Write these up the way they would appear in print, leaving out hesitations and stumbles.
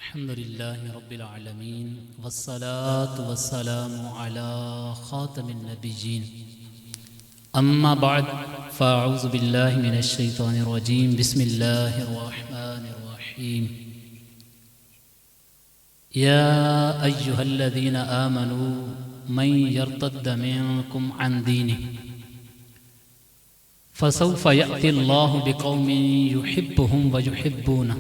الحمد لله رب العالمين والصلاة والسلام على خاتم النبيين أما بعد فأعوذ بالله من الشيطان الرجيم بسم الله الرحمن الرحيم يا أيها الذين آمنوا من يرتد منكم عن دينه فسوف يأتي الله بقوم يحبهم ويحبونه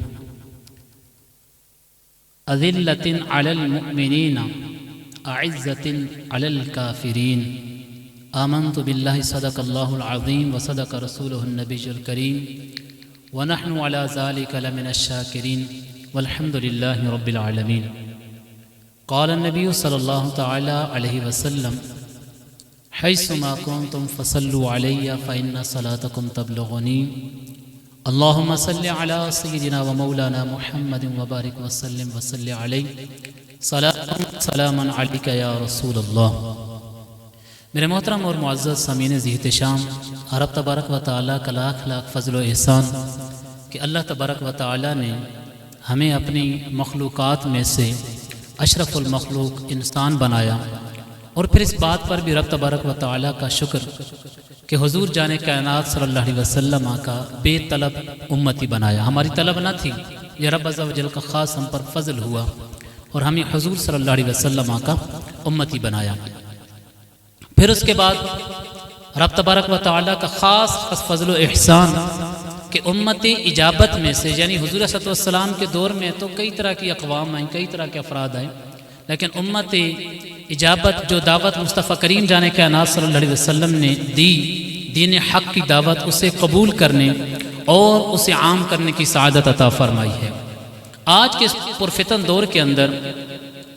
أذلة على المؤمنين أعزة على الكافرين آمنت بالله صدق الله العظيم وصدق رسوله النبي الكريم ونحن على ذلك لمن الشاكرين والحمد لله رب العالمين. قال النبي صلى الله تعالى عليه وسلم حيثما كنتم فصلوا علي فإن صلاتكم تبلغني اللهم صل على سيدنا ومولانا محمد وبارك وسلم وصل عليه سلاما عليك يا رسول اللہ. میرے محترم اور معزز سامعین ذی احتشام، رب تبارک و تعالیٰ کا لاکھ لاکھ فضل و احسان کہ اللہ تبارک و تعالیٰ نے ہمیں اپنی مخلوقات میں سے اشرف المخلوق انسان بنایا، اور پھر اس بات پر بھی رب تبارک و تعالیٰ کا شکر کہ حضور جان کائنات صلی اللہ علیہ وسلم کا بے طلب امتی بنایا. ہماری طلب نہ تھی، یہ رب عز و جل کا خاص ہم پر فضل ہوا اور ہمیں حضور صلی اللہ علیہ وسلم کا امتی بنایا. پھر اس کے بعد رب تبارک و تعالیٰ کا خاص فضل و احسان کہ امت اجابت میں سے، یعنی حضور صلی اللہ علیہ وسلم کے دور میں تو کئی طرح کی اقوام آئیں، کئی طرح کے افراد آئیں، لیکن امت اجابت جو دعوت مصطفیٰ کریم جانے کائنات صلی اللہ علیہ وسلم نے دی، دین حق کی دعوت، اسے قبول کرنے اور اسے عام کرنے کی سعادت عطا فرمائی ہے. آج کے اس پرفتن دور کے اندر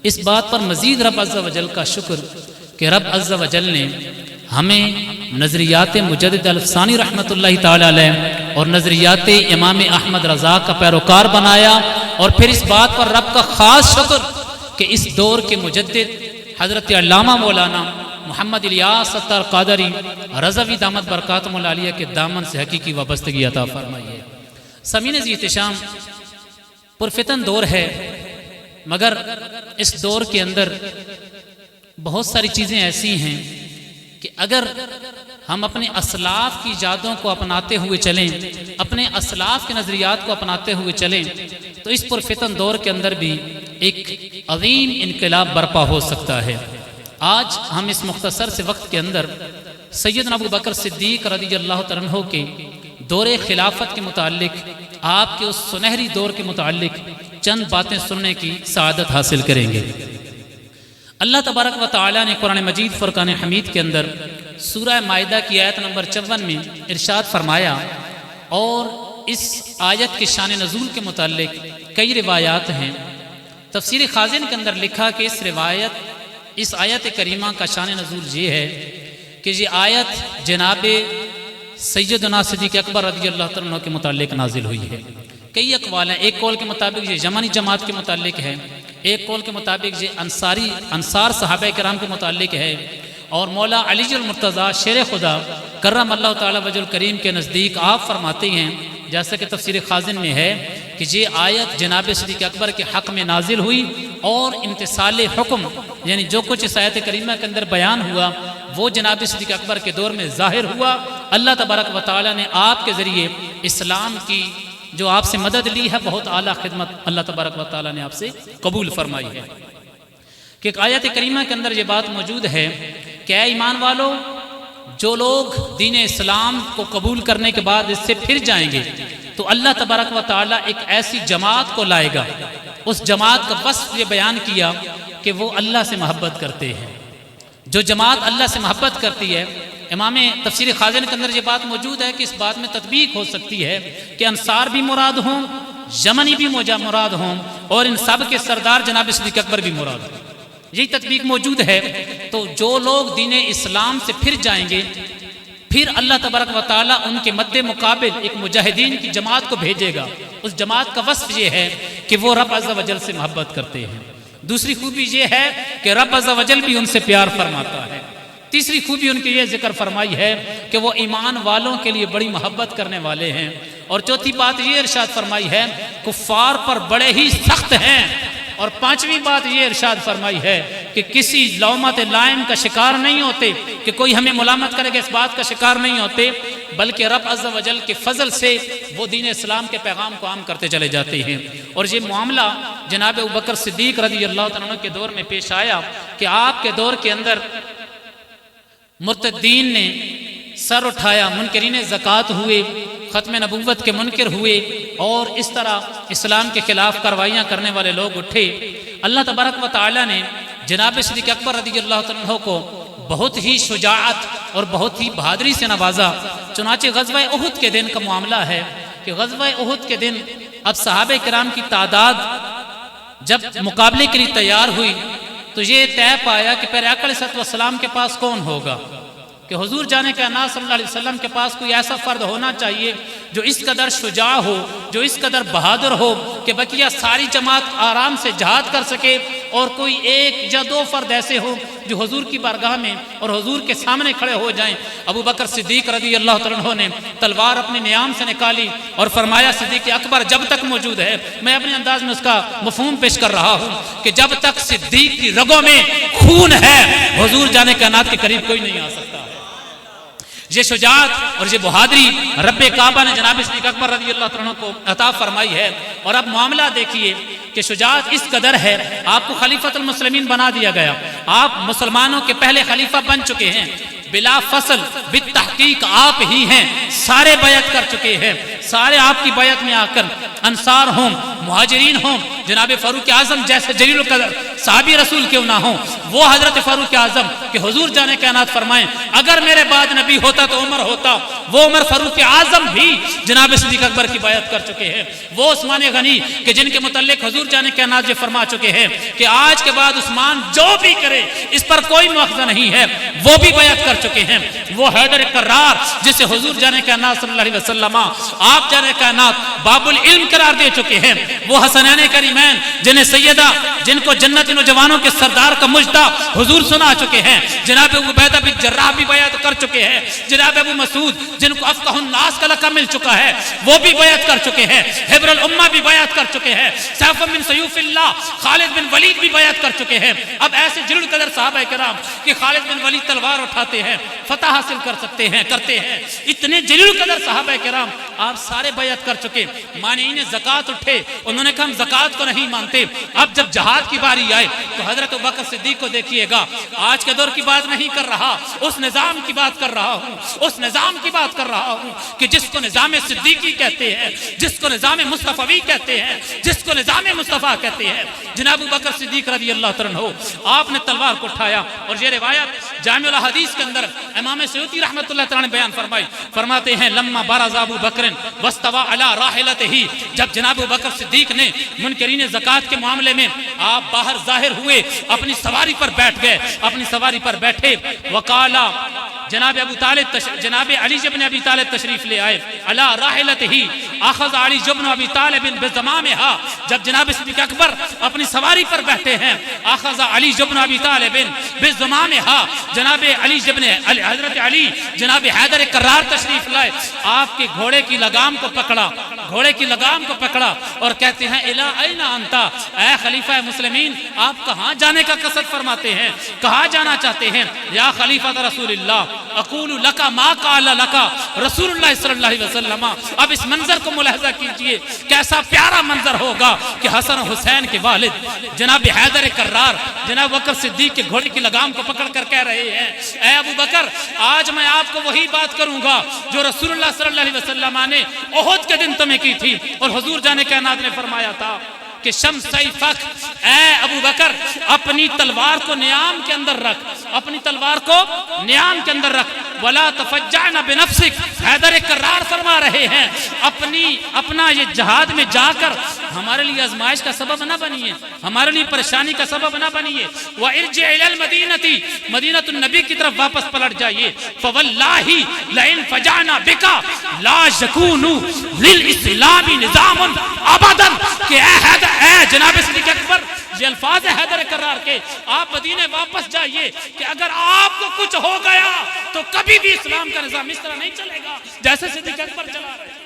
اس بات پر مزید رب عز و جل کا شکر کہ رب عز و جل نے ہمیں نظریات مجدد الفسانی رحمۃ اللہ تعالی علیہ اور نظریات امام احمد رضا کا پیروکار بنایا، اور پھر اس بات پر رب کا خاص شکر کہ اس دور کے مجدد حضرت علامہ مولانا محمد الیاس ستار قادری رضوی دامت برکاتہم العالیہ کے دامن سے حقیقی وابستگی عطا فرمائی ہے. سامعین ذی احتشام، پرفتن دور ہے، مگر اس دور کے اندر بہت ساری چیزیں ایسی ہیں کہ اگر ہم اپنے اسلاف کی ایجادوں کو اپناتے ہوئے چلیں، اپنے اسلاف کے نظریات کو اپناتے ہوئے چلیں، تو اس پرفتن دور کے اندر بھی ایک عظیم انقلاب برپا ہو سکتا ہے. آج ہم اس مختصر سے وقت کے اندر سیدنا ابو بکر صدیق رضی اللہ تعالیٰ عنہ کے دور خلافت کے متعلق، آپ کے اس سنہری دور کے متعلق چند باتیں سننے کی سعادت حاصل کریں گے. اللہ تبارک و تعالیٰ نے قرآن مجید فرقان حمید کے اندر سورہ مائدہ کی آیت نمبر 54 میں ارشاد فرمایا، اور اس آیت کے شان نزول کے متعلق کئی روایات ہیں. تفسیر خازن کے اندر لکھا کہ اس آیت کریمہ کا شان نزول یہ ہے کہ یہ آیت جناب سیدنا صدیق اکبر رضی اللہ عنہ کے متعلق نازل ہوئی ہے. کئی اقوال ہیں، ایک قول کے مطابق یہ یمنی جماعت کے متعلق ہے، ایک قول کے مطابق یہ انصار صحابہ کرام کے متعلق ہے، اور مولا علی المرتضیٰ شیر خدا کرم اللہ تعالی وجہ الکریم کے نزدیک آپ فرماتے ہیں، جیسا کہ تفسیر خازن میں ہے، کہ یہ آیت جناب صدیق اکبر کے حق میں نازل ہوئی، اور امتثال حکم یعنی جو کچھ اس آیت کریمہ کے اندر بیان ہوا وہ جناب صدیق اکبر کے دور میں ظاہر ہوا. اللہ تبارک و تعالی نے آپ کے ذریعے اسلام کی جو آپ سے مدد لی ہے، بہت اعلیٰ خدمت اللہ تبارک و تعالی نے آپ سے قبول فرمائی ہے. کہ ایک آیت کریمہ کے اندر یہ بات موجود ہے کہ اے ایمان والو، جو لوگ دین اسلام کو قبول کرنے کے بعد اس سے پھر جائیں گے تو اللہ تبارک و تعالی ایک ایسی جماعت کو لائے گا. اس جماعت کا وصف یہ بیان کیا کہ وہ اللہ سے محبت کرتے ہیں. جو جماعت اللہ سے محبت کرتی ہے، امام تفسیر خازن کے اندر یہ بات موجود ہے کہ اس بات میں تطبیق ہو سکتی ہے کہ انصار بھی مراد ہوں، یمنی بھی مراد ہوں، اور ان سب کے سردار جناب صدیق اکبر بھی مراد ہوں. یہی تطبیق موجود ہے. تو جو لوگ دین اسلام سے پھر جائیں گے، پھر اللہ تبارک و تعالیٰ ان کے مد مقابل ایک مجاہدین کی جماعت کو بھیجے گا. اس جماعت کا وصف یہ ہے کہ وہ رب عز و جل سے محبت کرتے ہیں. دوسری خوبی یہ ہے کہ رب عز و جل بھی ان سے پیار فرماتا ہے. تیسری خوبی ان کی یہ ذکر فرمائی ہے کہ وہ ایمان والوں کے لیے بڑی محبت کرنے والے ہیں. اور چوتھی بات یہ ارشاد فرمائی ہے، کفار پر بڑے ہی سخت ہیں اور پانچویں بات یہ ارشاد فرمائی ہے کہ کسی لومت لائم کا شکار نہیں ہوتے کہ کوئی ہمیں ملامت کرے گا، اس بات کا شکار نہیں ہوتے، بلکہ رب عز و جل کے فضل سے وہ دین اسلام کے پیغام کو عام کرتے چلے جاتے ہیں۔ اور یہ معاملہ جناب ابوبکر صدیق رضی اللہ عنہ کے دور میں پیش آیا کہ آپ کے دور کے اندر مرتدین نے سر اٹھایا، منکرین زکوٰۃ ہوئے، ختم نبوت کے منکر ہوئے، اور اس طرح اسلام کے خلاف کاروائیاں کرنے والے لوگ اٹھے۔ اللہ تبارک و تعالی نے جناب صدیق اکبر رضی اللہ عنہ کو بہت ہی شجاعت اور بہت ہی بہادری سے نوازا۔ چنانچہ غزوہ احد کے دن کا معاملہ ہے کہ غزوہ احد کے دن اب صحابہ کرام کی تعداد جب مقابلے کے لیے تیار ہوئی تو یہ طے پایا کہ پیارے آقا علیہ السلام کے پاس کون ہوگا، کہ حضور جانے کا نام صلی اللہ علیہ وسلم کے پاس کوئی ایسا فرد ہونا چاہیے جو اس قدر شجاع ہو، جو اس قدر بہادر ہو کہ بقیہ ساری جماعت آرام سے جہاد کر سکے، اور کوئی ایک یا دو فرد ایسے ہو جو حضور کی بارگاہ میں اور حضور کے سامنے کھڑے ہو جائیں۔ ابو بکر صدیق رضی اللہ عنہ نے تلوار اپنے نیام سے نکالی اور فرمایا صدیق اکبر جب تک موجود ہے، میں اپنے انداز میں اس کا مفہوم پیش کر رہا ہوں کہ جب تک صدیق کی رگوں میں خون ہے حضور جانے کائنات کے قریب کوئی نہیں آ سکتا۔ یہ شجاعت اور یہ بہادری رب کعبہ نے جناب صدیق اکبر رضی اللہ عنہ کو عطا فرمائی ہے۔ اور اب معاملہ دیکھیے کہ شجاعت اس قدر ہے، آپ کو خلیفۃ المسلمین بنا دیا گیا، آپ مسلمانوں کے پہلے خلیفہ بن چکے ہیں، بلا فصل بالتحقیق آپ ہی ہیں، سارے بیعت کر چکے ہیں، سارے آپ کی بیعت میں آ کر انصار ہوں، مہاجرین ہوں، جناب فاروق اعظم جیسے جلیل القدر صحابی رسول کیوں نہ ہوں، وہ حضرت فاروق اعظم کہ حضور جانے کائنات فرمائیں اگر میرے بعد نبی ہوتا تو عمر ہوتا، وہ عمر فاروق اعظم بھی جناب صدیق اکبر کی بیعت کر چکے ہیں، وہ عثمان غنی کہ جن کے متعلق حضور جانے کائنات یہ فرما چکے ہیں کہ آج کے بعد عثمان جو بھی کرے اس پر کوئی مواخذہ نہیں ہے، وہ بھی بیعت کر چکے ہیں، وہ حیدر کرار جسے حضور جانے کائنات صلی اللہ علیہ وسلم آپ جانے کائنات باب العلم قرار دے چکے ہیں، وہ حسنین کریمین جنہیں سیدہ جن کو جنت نوجوانوں کے سردار کا مجدہ حضور سنا چکے ہیں، جناب ابو عبیدہ بن جراح بھی بیعت کر چکے ہیں، جناب ابو مسعود جن کو افقہ الناس کا لقب مل چکا ہے وہ بھی بیعت کر چکے ہیں، حبر الامہ بھی بیعت کر چکے ہیں، سیف من سیوف اللہ خالد بن ولید بھی بیعت کر چکے ہیں۔ اب ایسے جلیل قدر صحابہ کرام کہ خالد بن ولید تلوار اٹھاتے ہیں، فتح حاصل کر سکتے ہیں، کرتے ہیں، اتنے جلیل قدر صحابہ کرام آپ سارے بیعت کر چکے۔ مانعین زکوٰۃ اٹھے، انہوں نے کہا ہم زکوٰۃ کو نہیں مانتے۔ اب جب جہاد کی باری آئے تو حضرت ابوبکر صدیق کو دیکھیے گا، آج کے دور کی بات نہیں کر رہا، اس نظام کی بات کر رہا ہوں، اس نظام کی بات کر رہا ہوں کہ جس کو نظام صدیقی کہتے ہیں، جس کو نظام مصطفی کہتے ہیں، جس کو نظام مصطفیٰ کہتے ہیں، جناب ابوبکر صدیق رضی اللہ عنہ آپ نے تلوار کو اٹھایا۔ اور یہ روایت جامع الحدیث کے اندر امام سیوطی رحمۃ اللہ تعالی نے بیان فرمائی، فرماتے ہیں لما بارز ابو بکر واستوى علی راحلتہ، جب جناب ابوبکر صدیق نے منکرین زکوٰۃ کے معاملے میں آپ باہر ظاہر ہوئے، اپنی سواری پر بیٹھ گئے، اپنی سواری پر بیٹھے، وقالا جناب جناب علی بن ابی طالب تشریف لے آئے، علی راحلتہ اخذ علی بن ابی طالب بزمامها، جب جناب صدیق اکبر اپنی سواری پر بیٹھے ہیں، اخذ علی بن ابی طالب بزمامها، جناب علی بن حضرت علی جناب حیدر کرار تشریف لائے، آپ کے گھوڑے کی لگام کو پکڑا، گھوڑے کی لگام کو پکڑا اور کہتے ہیں الی این انت، اے خلیفہ مسلمین آپ کہاں جانے کا قصد فرماتے ہیں، کہاں جانا چاہتے ہیں؟ یا خلیفہ رسول اللہ اقول لک ما قال لک رسول اللہ صلی اللہ علیہ وسلم۔ اب اس منظر کو ملاحظہ کیجئے، کیسا پیارا منظر ہوگا کہ حسن و حسین کے والد جناب حیدر کرار جناب بکر صدیق کے گھوڑے کی لگام کو پکڑ کر کہہ رہے ہیں اے ابو بکر آج میں آپ کو وہی بات کروں گا جو رسول اللہ صلی اللہ علیہ وسلم نے احد کے دن تمہیں کی تھی، اور حضور جانے کائنات نے فرمایا تھا کہ شم سیفک، اے ابو بکر اپنی تلوار کو نیام کے اندر رکھ، اپنی تلوار کو نیام کے اندر رکھ، ولا تفجعن بنفسک، حیدر کرار فرما رہے ہیں اپنا یہ جہاد میں جا کر ہمارے لیے آزمائش کا سبب نہ بنیے، ہمارے لیے پریشانی کا سبب نہ بنیے، وارجع الی المدینہ، مدینۃ النبی کی طرف واپس پلٹ جائیے، فواللہ لئن فجعنا بک لا یکون للاسلام نظام ابدا، کہ اے جناب صدیق اکبر یہ الفاظ ہے حیدر کرار کے، آپ مدینے واپس جائیے کہ اگر آپ کو کچھ ہو گیا تو کبھی بھی اسلام کا نظام اس طرح نہیں چلے گا جیسے صدیق اکبر چلا رہے ہیں۔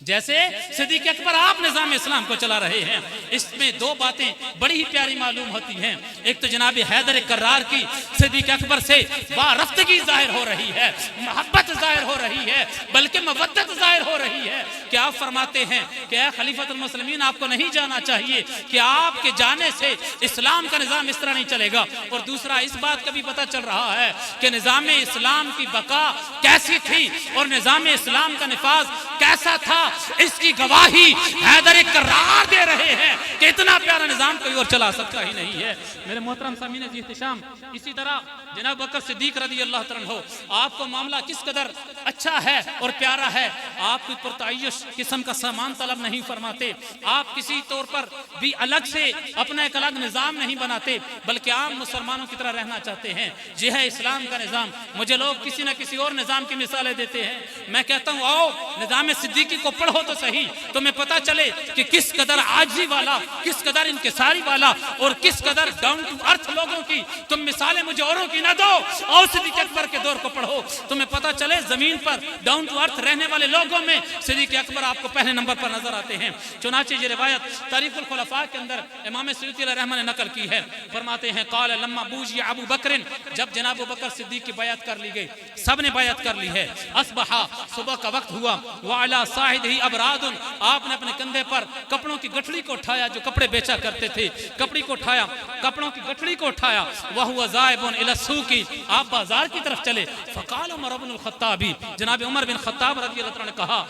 جیسے صدیق اکبر آپ نظام اسلام کو چلا رہے ہیں. اس میں دو باتیں بڑی ہی پیاری معلوم ہوتی ہیں. ایک تو جناب حیدر کرار کی صدیق اکبر سے وارفتگی ظاہر ہو رہی ہے, محبت ظاہر ہو رہی ہے, بلکہ مودت ظاہر ہو رہی ہے کہ آپ فرماتے ہیں کہ اے خلیفۃ المسلمین, آپ کو نہیں جانا چاہیے کہ آپ کے جانے سے اسلام کا نظام اس طرح نہیں چلے گا. اور دوسرا اس بات کا بھی پتہ چل رہا ہے کہ نظام اسلام کی بقا کیسی تھی اور نظام اسلام کا نفاذ کیسا تھا, اس کی گواہی حیدر کرار دے رہے ہیں کہ اتنا پیارا نظام کوئی اور چلا سکتا ہی نہیں ہے. میرے محترم سامعین جی احتشام, اسی طرح جناب بکر صدیق رضی اللہ تعالیٰ عنہ, آپ کو معاملہ کس قدر اچھا ہے اور پیارا ہے. آپ کوئی پرتعیش قسم کا سامان طلب نہیں فرماتے, آپ کسی طور پر بھی الگ سے اپنا ایک الگ نظام نہیں بناتے, بلکہ عام مسلمانوں کی طرح رہنا چاہتے ہیں. یہ ہے اسلام کا نظام. مجھے لوگ کسی نہ کسی اور نظام کی مثالیں دیتے ہیں, میں کہتا ہوں آؤ نظام صدیقی کو پڑھو تو صحیح, تمہیں پتہ چلے کہ کس قدر عاجزی والا, کس قدر انکساری والا اور کس قدر ڈاؤن ٹو ارتھ لوگوں کی تم مثالیں مجھے اوروں کی نہ دو. اور صدیق اکبر کے دور کو پڑھو, تمہیں پتہ چلے زمین پر ڈاؤن ٹو ارتھ رہنے والے لوگوں میں صدیق اکبر آپ کو پہلے نمبر پر نظر آتے ہیں. چنانچہ یہ روایت تاریخ الخلفاء کے اندر امام سیوطی علیہ رحمہ نے نقل کی ہے. فرماتے ہیں قال لما بوجی ابو بکر, جب جناب ابو بکر صدیق کی بیعت کر لی گئی, سب نے بیعت کر لی ہے. اصبح, صبح کا وقت ہوا, وعلی صاحبہ ابراد, آپ نے اپنے کندھے پر کپڑوں کی گٹھڑی کو اٹھایا, جو کپڑے بیچا کرتے تھے, کپڑی کو اٹھایا, کپڑوں کی گٹھڑی کو اٹھایا. وہو ذاہب الی السوق, آپ بازار کی طرف چلے. فقال عمر بن الخطاب, جناب عمر بن خطاب رضی اللہ عنہ نے کہا,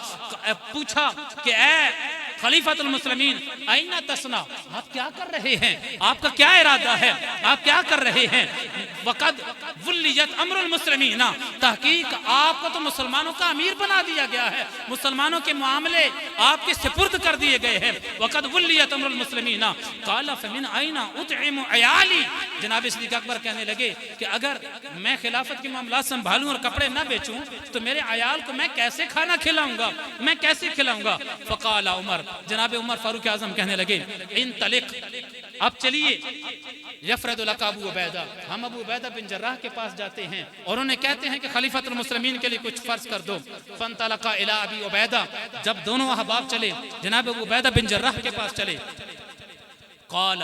پوچھا کہ اے خلیفۃ المسلمین اینا تصنع, آپ کیا کر رہے ہیں, آپ کا کیا ارادہ ہے, آپ کیا کر رہے ہیں. وقد ولیت امر المسلمین, تحقیق آپ کو تو مسلمانوں کا امیر بنا دیا گیا ہے, مسلمانوں کے معاملے آپ کے سپرد کر دیے گئے ہیں. وقد ولیت امر المسلمین. قال فمن این اطعم عیالی, جناب صدیق اکبر کہنے لگے کہ اگر میں خلافت کے معاملات سنبھالوں اور کپڑے نہ بیچوں تو میرے عیال کو میں کیسے کھانا کھلاؤں گا, میں کیسے کھلاؤں گا. فقال عمر, جناب عمر فاروق اعظم کہنے لگے انطلق, اب چلیے. یفرد لک ابو عبیدہ, ہم ابو عبیدہ بن جراح کے پاس جاتے ہیں اور انہیں کہتے ہیں کہ خلیفۃ المسلمین کے لیے کچھ فرض کر دو. فانطلق الی ابی عبیدہ, جب دونوں احباب چلے جناب ابو عبیدہ بن جراح کے پاس چلے. قال,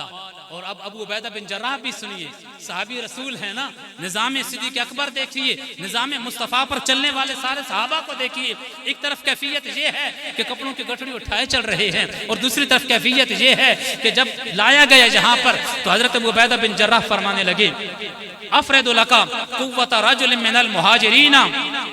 اور اب ابو عبیدہ بن جراح بھی سنیے, صحابی رسول ہیں نا, نظام صدیق اکبر دیکھیے, نظام مصطفیٰ پر چلنے والے سارے صحابہ کو دیکھیے. ایک طرف کیفیت یہ ہے کہ کپڑوں کی گٹھڑی اٹھائے چل رہے ہیں, اور دوسری طرف کیفیت یہ ہے کہ جب لایا گیا یہاں پر تو حضرت ابو عبیدہ بن جراح فرمانے لگے افرد لکا قوت رجل من المہاجرین,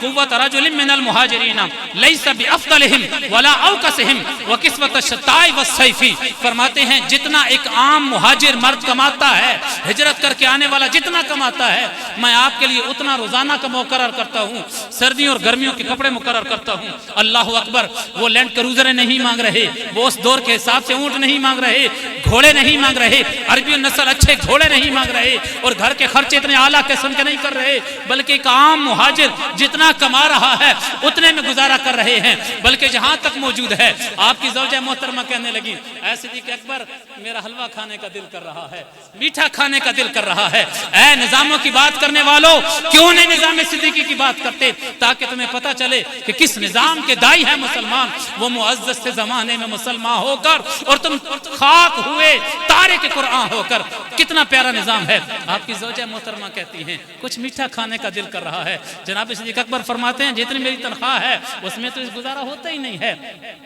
قوت رجل من المہاجرین لیس بافضلہم ولا اوکسہم وکسوت الشتاء والصیف. فرماتے ہیں جتنا ایک عام مہاجر مرد کماتا ہے, ہجرت کر کے آنے والا جتنا کماتا ہے, میں آپ کے لیے اتنا روزانہ کا مقرر کرتا ہوں, سردیوں اور گرمیوں کے کپڑے مقرر کرتا ہوں. اللہ اکبر, وہ لینڈ کروزریں نہیں مانگ رہے, وہ اس دور کے حساب سے اونٹ نہیں مانگ رہے, گھوڑے نہیں مانگ رہے, عربی النسل اچھے گھوڑے نہیں مانگ رہے, اور گھر کے خرچے اتنے اعلیٰ قسم کے نہیں کر رہے, بلکہ ایک عام مہاجر جتنا کما رہا ہے اتنے میں گزارا کر رہے ہیں. بلکہ جہاں تک موجود ہے آپ کی زوجہ محترمہ کہنے لگی اے صدیق اکبر, میرا حلوہ کھانے کا دل کر رہا ہے, میٹھا کھانے کا دل کر رہا ہے. اے نظاموں کی بات کرنے والوں, کیوں نہیں نظام صدیقی کی بات کرتے, تاکہ تمہیں پتہ چلے کہ کس نظام کے دائی ہے مسلمان. وہ معزز سے زمانے میں مسلمان ہو کر اور تم خاک ہوئے تارک قرآن ہو کر, کتنا پیارا نظام ہے. آپ کی زوجہ محترمہ کہتی ہیں کچھ میٹھا کھانے کا دل کر رہا ہے. جناب صدیق اکبر فرماتے ہیں جتنی میری تنخواہ ہے اس میں تو اس گزارا ہوتا ہی نہیں ہے,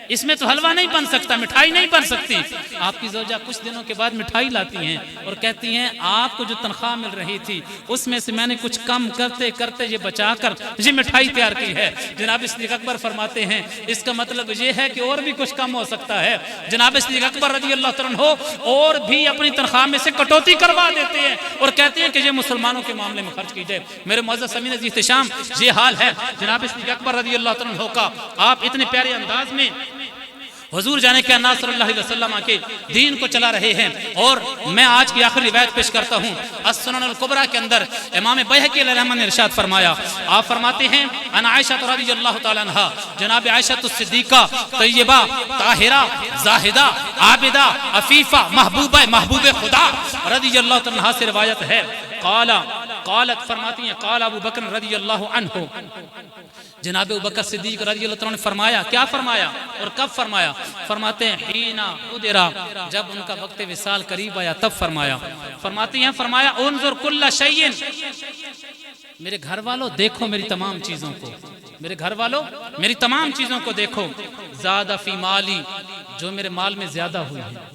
اس میں تو حلوہ نہیں بن سکتا, مٹھائی نہیں بن سکتی. آپ کی زوجہ کچھ دنوں کے بعد مٹھائی لاتی ہیں اور کہتی ہیں آپ کو جو تنخواہ مل رہی تھی اس میں سے میں نے کچھ کم کرتے کرتے یہ بچا کر یہ مٹھائی تیار کی ہے. جناب صدیق اکبر فرماتے ہیں اس کا مطلب یہ ہے کہ اور بھی کچھ کم ہو سکتا ہے. جناب صدیق اکبر رضی اللہ تعالیٰ عنہ اور بھی اپنی تنخواہ میں سے کٹوتی کروا دیتے ہیں اور کہتے ہیں کہ یہ مسلمانوں کے معاملے میں خرچ کی جائے. میرے معزز سامعین عزیز احتشام, یہ حال ہے جناب صدیق اکبر رضی اللہ تعالیٰ عنہ کا. آپ اتنے پیارے انداز میں حضور جانے کے نبی صلی اللہ علیہ وسلم کے دین کو چلا رہے ہیں. اور میں آج کی آخری روایت پیش کرتا ہوں. السنن الکبریٰ کے اندر امام بیہقی علیہ الرحمہ نے ارشاد فرمایا, آپ فرماتے ہیں ان عائشہ رضی اللہ تعالی عنہا, جناب عائشہ الصدیقہ طیبہ طاہرہ زاہدہ عابدہ عفیفہ محبوب خدا رضی اللہ تعالی عنہا سے روایت ہے. قالت فرماتی ہیں قال ابو بکر رضی اللہ عنہ, جناب ابوبکر صدیق رضی اللہ عنہ نے فرمایا، کیا فرمایا اور کب فرمایا؟ فرماتے ہیں حینا ادرا، جب ان کا وقت وصال قریب آیا تب فرمایا۔ فرماتے ہیں فرمایا انظر کل شیء، میرے گھر والوں دیکھو میری تمام چیزوں کو، میرے گھر والوں میری تمام چیزوں کو دیکھو، زیادہ فی مالی، جو میرے مال میں زیادہ ہوئی ہیں،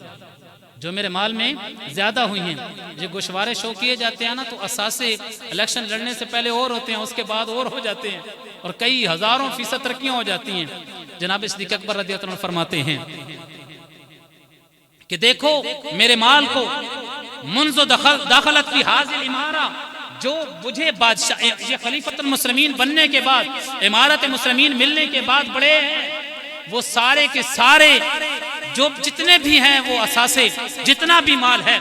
جو میرے مال میں زیادہ ہوئی ہیں۔ یہ گوشوارے شو کیے جاتے ہیں نا تو اثاثے الیکشن لڑنے سے پہلے اور ہوتے ہیں، اس کے بعد اور ہو جاتے ہیں، اور کئی ہزاروں فیصد ترقیاں ہو جاتی ہیں۔ جناب صدیق اکبر رضی اللہ عنہ فرماتے ہیں کہ دیکھو میرے مال کو، منذ دخلت فی حاضر امارہ، جو مجھے بادشاہ یہ خلیفۃ المسلمین بننے کے بعد، امارت مسلمین ملنے کے بعد بڑے ہیں، وہ سارے کے سارے جو جتنے بھی ہیں وہ اثاثے، جتنا بھی مال ہے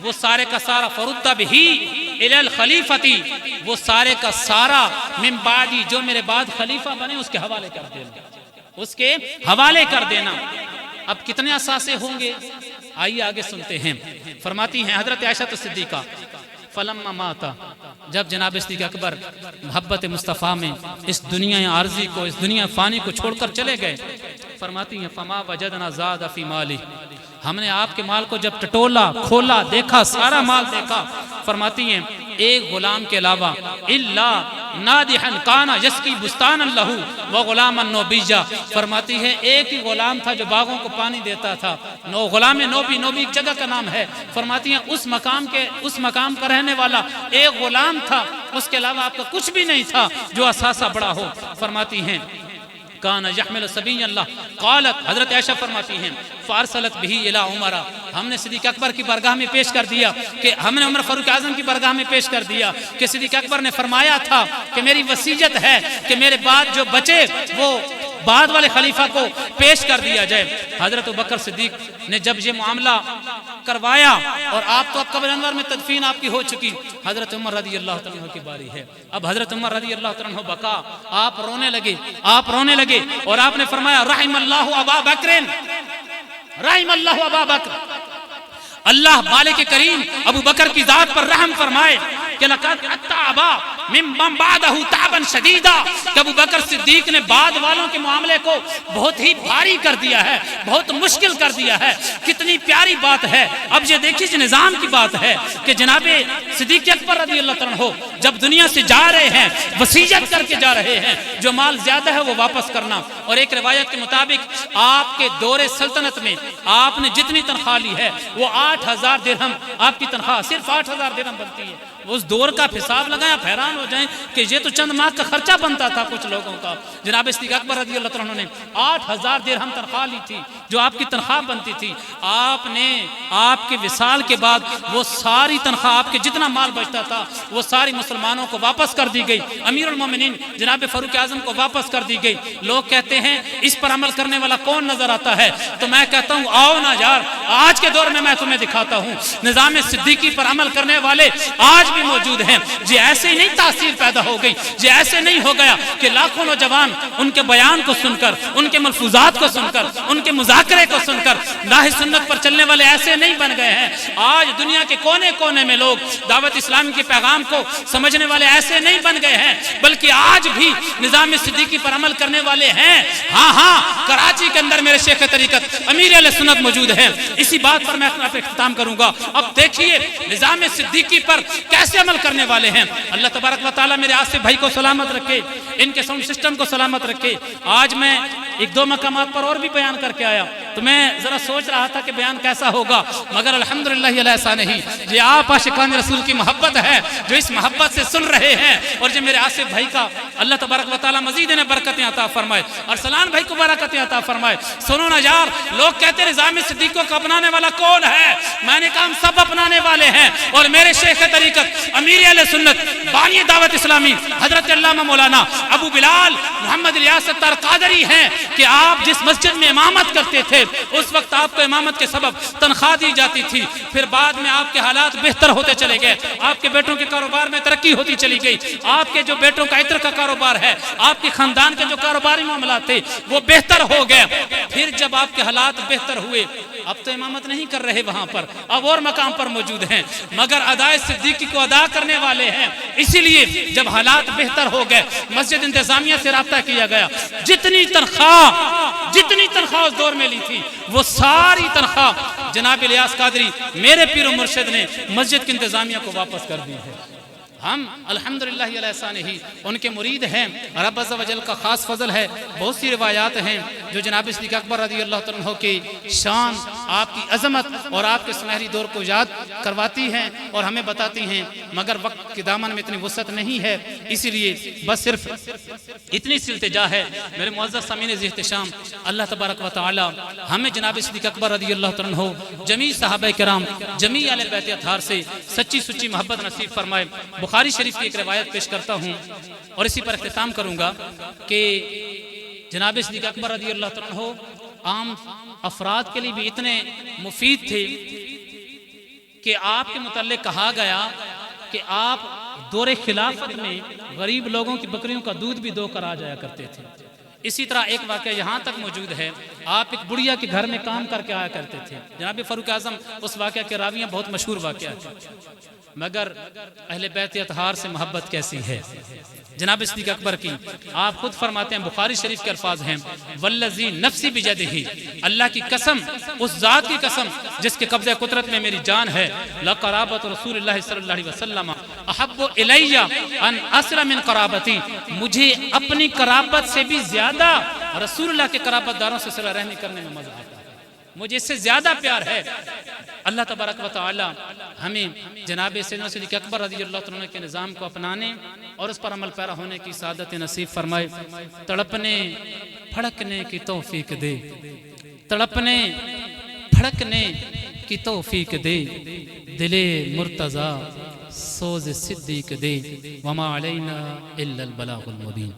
وہ سارے کا سارا فرد بہی الی الخلیفتی، وہ سارے کا سارا من بعدی، جو میرے بعد خلیفہ بنے اس کے حوالے کر دینا، اس کے حوالے کر دینا۔ اب کتنے اثاثے ہوں گے؟ آئیے آگے سنتے ہیں۔ فرماتی ہیں حضرت عائشہ صدیقہ فلما ماتا، جب جناب صدیق اکبر محبت مصطفیٰ میں اس دنیا عارضی کو، اس دنیا فانی کو چھوڑ کر چلے گئے، فرماتی ہیں فما وجدنا زاد فی مالی، ہم نے آپ کے مال کو جب ٹٹولا، کھولا، دیکھا، سارا مال دیکھا، فرماتی ہیں ایک غلام کے علاوہ، الا نادحا کانا یسقی بستان اللہ و غلاما نوبیجا، فرماتی ہے ایک ہی غلام تھا جو باغوں کو پانی دیتا تھا، غلام نوبی، نوبی ایک جگہ کا نام ہے، فرماتی ہیں اس مقام کا رہنے والا ایک غلام تھا، اس کے علاوہ آپ کا کچھ بھی نہیں تھا جو اثاثہ بڑا ہو۔ فرماتی ہیں کانا یحمل سبی اللہ، قالت حضرت عائشہ فرماتی ہیں فارسلت بہی الی عمر، ہم نے صدیق اکبر کی بارگاہ میں پیش کر دیا، کہ ہم نے عمر فاروق اعظم کی بارگاہ میں پیش کر دیا کہ صدیق اکبر نے فرمایا تھا کہ میری وصیت ہے کہ میرے بعد جو بچے وہ بعد والے خلیفہ کو پیش کر دیا جائے۔ حضرت ابوبکر صدیق نے جب یہ معاملہ کروایا، اور آپ تو اب قبر انور میں تدفین آپ کی ہو چکی، حضرت عمر رضی اللہ عنہ کی باری ہے۔ اب حضرت عمر رضی اللہ عنہ بکا، آپ رونے لگے، اور آپ نے فرمایا رحم اللہ ابا بکر، رحم اللہ ابا بکر، اللہ مالک کریم ابو بکر کی ذات پر رحم فرمائے کہ لقد اتعبا من بعدہ تعبا شدیدا، کہ ابو بکر صدیق نے بعد والوں کے معاملے کو بہت ہی بھاری کر دیا ہے، بہت مشکل کر دیا ہے۔ کتنی پیاری بات ہے۔ اب یہ دیکھیے نظام کی بات ہے کہ جناب صدیق اکبر رضی اللہ عنہ جب دنیا سے جا رہے ہیں، وصیت کر کے جا رہے ہیں، جو مال زیادہ ہے وہ واپس کرنا، اور ایک روایت کے مطابق آپ کے دور سلطنت میں آپ نے جتنی تنخواہ لی ہے وہ 8000 درہم، آپ کی تنخواہ صرف 8000 درہم بنتی ہے۔ اس دور کا حساب لگائیں، آپ حیران ہو جائیں کہ یہ تو چند ماہ کا خرچہ بنتا تھا کچھ لوگوں کا۔ جناب صدیق اکبر رضی اللہ عنہ نے 8000 درہم تنخواہ لی تھی، جو آپ کی تنخواہ بنتی تھی۔ آپ نے آپ کے وصال کے بعد وہ ساری تنخواہ، آپ کے جتنا مال بچتا تھا وہ ساری مسلمانوں کو واپس کر دی گئی، امیر المومنین جناب فاروق اعظم کو واپس کر دی گئی۔ لوگ کہتے ہیں اس پر عمل کرنے والا کون نظر آتا ہے؟ تو میں کہتا ہوں آؤ نا یار، آج کے دور میں تمہیں دکھاتا ہوں نظام صدیقی پر عمل کرنے والے آج بھی موجود ہیں۔ جی ایسے ہی نہیں تاثیر پیدا ہو گئی، جی ایسے نہیں ہو گیا کہ لاکھوں نوجوان ان کے بیان کو سن کر، ان کے ملفوظات کو سن کر، ان کے مذاکرے کو سن کر راہ سنت پر چلنے والے ایسے نہیں بن گئے ہیں۔ آج دنیا کے کونے کونے میں لوگ دعوت اسلامی کے پیغام کو سمجھنے والے ایسے نہیں بن گئے ہیں، بلکہ آج بھی نظام صدیقی پر عمل کرنے والے ہیں۔ ہاں کراچی کے اندر میرے شیخ طریقت امیر اہل سنت موجود ہیں۔ اسی بات پر میں اپنا اختتام کروں گا۔ اب دیکھیے نظام صدیقی پر کیسے عمل کرنے والے ہیں۔ اللہ تبارک و تعالیٰ میرے آصف بھائی کو سلامت رکھے، ان کے ساؤنڈ سسٹم کو سلامت رکھے۔ آج میں ایک دو مقامات پر اور بھی بیان کر کے آیا تو میں ذرا سوچ رہا تھا کہ بیان کیسا ہوگا، مگر الحمدللہ ایسا نہیں۔ یہ آپ عاشقان رسول کی محبت ہے جو اس محبت سے سن رہے ہیں، اور جو میرے آصف بھائی کا اللہ تبارک و تعالیٰ مزید انہیں برکتیں عطا فرمائے، اور سلام بھائی کو برکتیں عطا فرمائے۔ سنو نا یار، لوگ کہتے ہیں نظام صدیقی کو اپنانے والا کون ہے؟ میں نے کہا ہم سب اپنانے والے ہیں، اور میرے شیخ طریقت امیر اہل سنت بانی دعوت اسلامی حضرت علامہ مولانا ابو بلال محمد الیاس اتار قادری ہیں کہ آپ جس مسجد میں امامت کرتے تھے اس وقت آپ کو امامت کے سبب تنخواہ دی جاتی تھی، پھر بعد میں آپ کے حالات بہتر ہوتے چلے گئے، آپ کے بیٹوں کے کاروبار میں ترقی ہوتی چلی گئی، آپ کے جو بیٹوں کا عطر کا کاروبار ہے، آپ کے خاندان کے جو کاروباری معاملات تھے وہ بہتر ہو گئے۔ پھر جب آپ کے حالات بہتر ہوئے، اب تو امامت نہیں کر رہے وہاں پر، اب اور مقام پر موجود ہیں، مگر ادائے صدیقی کو ادا کرنے والے ہیں۔ اسی لیے جب حالات بہتر ہو گئے، مسجد انتظامیہ سے رابطہ کیا گیا، جتنی تنخواہ اس دور میں لی تھی وہ ساری تنخواہ جناب الیاس قادری میرے پیر و مرشد نے مسجد کی انتظامیہ کو واپس کر دی ہے۔ ہم الحمدللہ علی احسانہ ان کے مرید ہیں، رب عز و جل کا خاص فضل ہے۔ بہت سی روایات ہیں جو جناب صدیق اکبر رضی اللہ تعالیٰ عنہ کی شان، آپ کی عظمت اور آپ کے سنہری دور کو یاد کرواتی ہیں اور ہمیں بتاتی ہیں، مگر وقت کے دامن میں اتنی وسعت نہیں ہے، اسی لیے بس صرف اتنی سی التجا ہے میرے معزز سامعین ذی احتشام، اللہ تبارک و تعالی ہمیں جناب صدیق اکبر رضی اللہ تعالیٰ عنہ، جمیع صحابہ کرام، جمیع اہل بیت اطہار سے سچی سچی محبت نصیب فرمائے۔ بخاری شریف کی ایک روایت پیش کرتا ہوں اور اسی پر اختتام کروں گا کہ جناب صدیق اکبر رضی اللہ تعالیٰ عنہ عام افراد کے لیے بھی اتنے مفید تھے کہ آپ کے متعلق کہا گیا کہ آپ دور خلافت میں غریب لوگوں کی بکریوں کا دودھ بھی دو کر آ جایا کرتے تھے۔ اسی طرح ایک واقعہ یہاں تک موجود ہے، آپ ایک بڑھیا کے گھر میں کام کر کے آیا کرتے تھے۔ جناب فاروق اعظم اس واقعہ کے راوی ہیں، بہت مشہور واقعہ ہے، مگر اہل بیت اطہار سے محبت کیسی ہے جناب صدیق اکبر کی۔ آپ خود فرماتے ہیں، بخاری شریف کے الفاظ ہیں، والذی نفسی بجدہ، اللہ کی قسم، اس ذات کی قسم جس کے قبضہ قدرت میں میری جان ہے، لقرابت رسول اللہ صلی اللہ علیہ وسلم احب الی ان اسر من قرابتی، مجھے اپنی قرابت سے بھی زیادہ رسول اللہ کے قرابت داروں سے صلہ رحمی کرنے میں مزہ آتا ہے، مجھے اس سے زیادہ پیار ہے۔ اللہ تبارک و تعالی ہمیں جناب سیدنا صدیق اکبر رضی اللہ عنہ کے نظام کو اپنانے اور اس پر عمل پیرا ہونے کی سعادت نصیب فرمائے۔ تڑپنے پھڑکنے کی توفیق دے، تڑپنے پھڑکنے کی توفیق دے، دل مرتضی سوز صدیق دے، وما علینا الا البلاغ المبین۔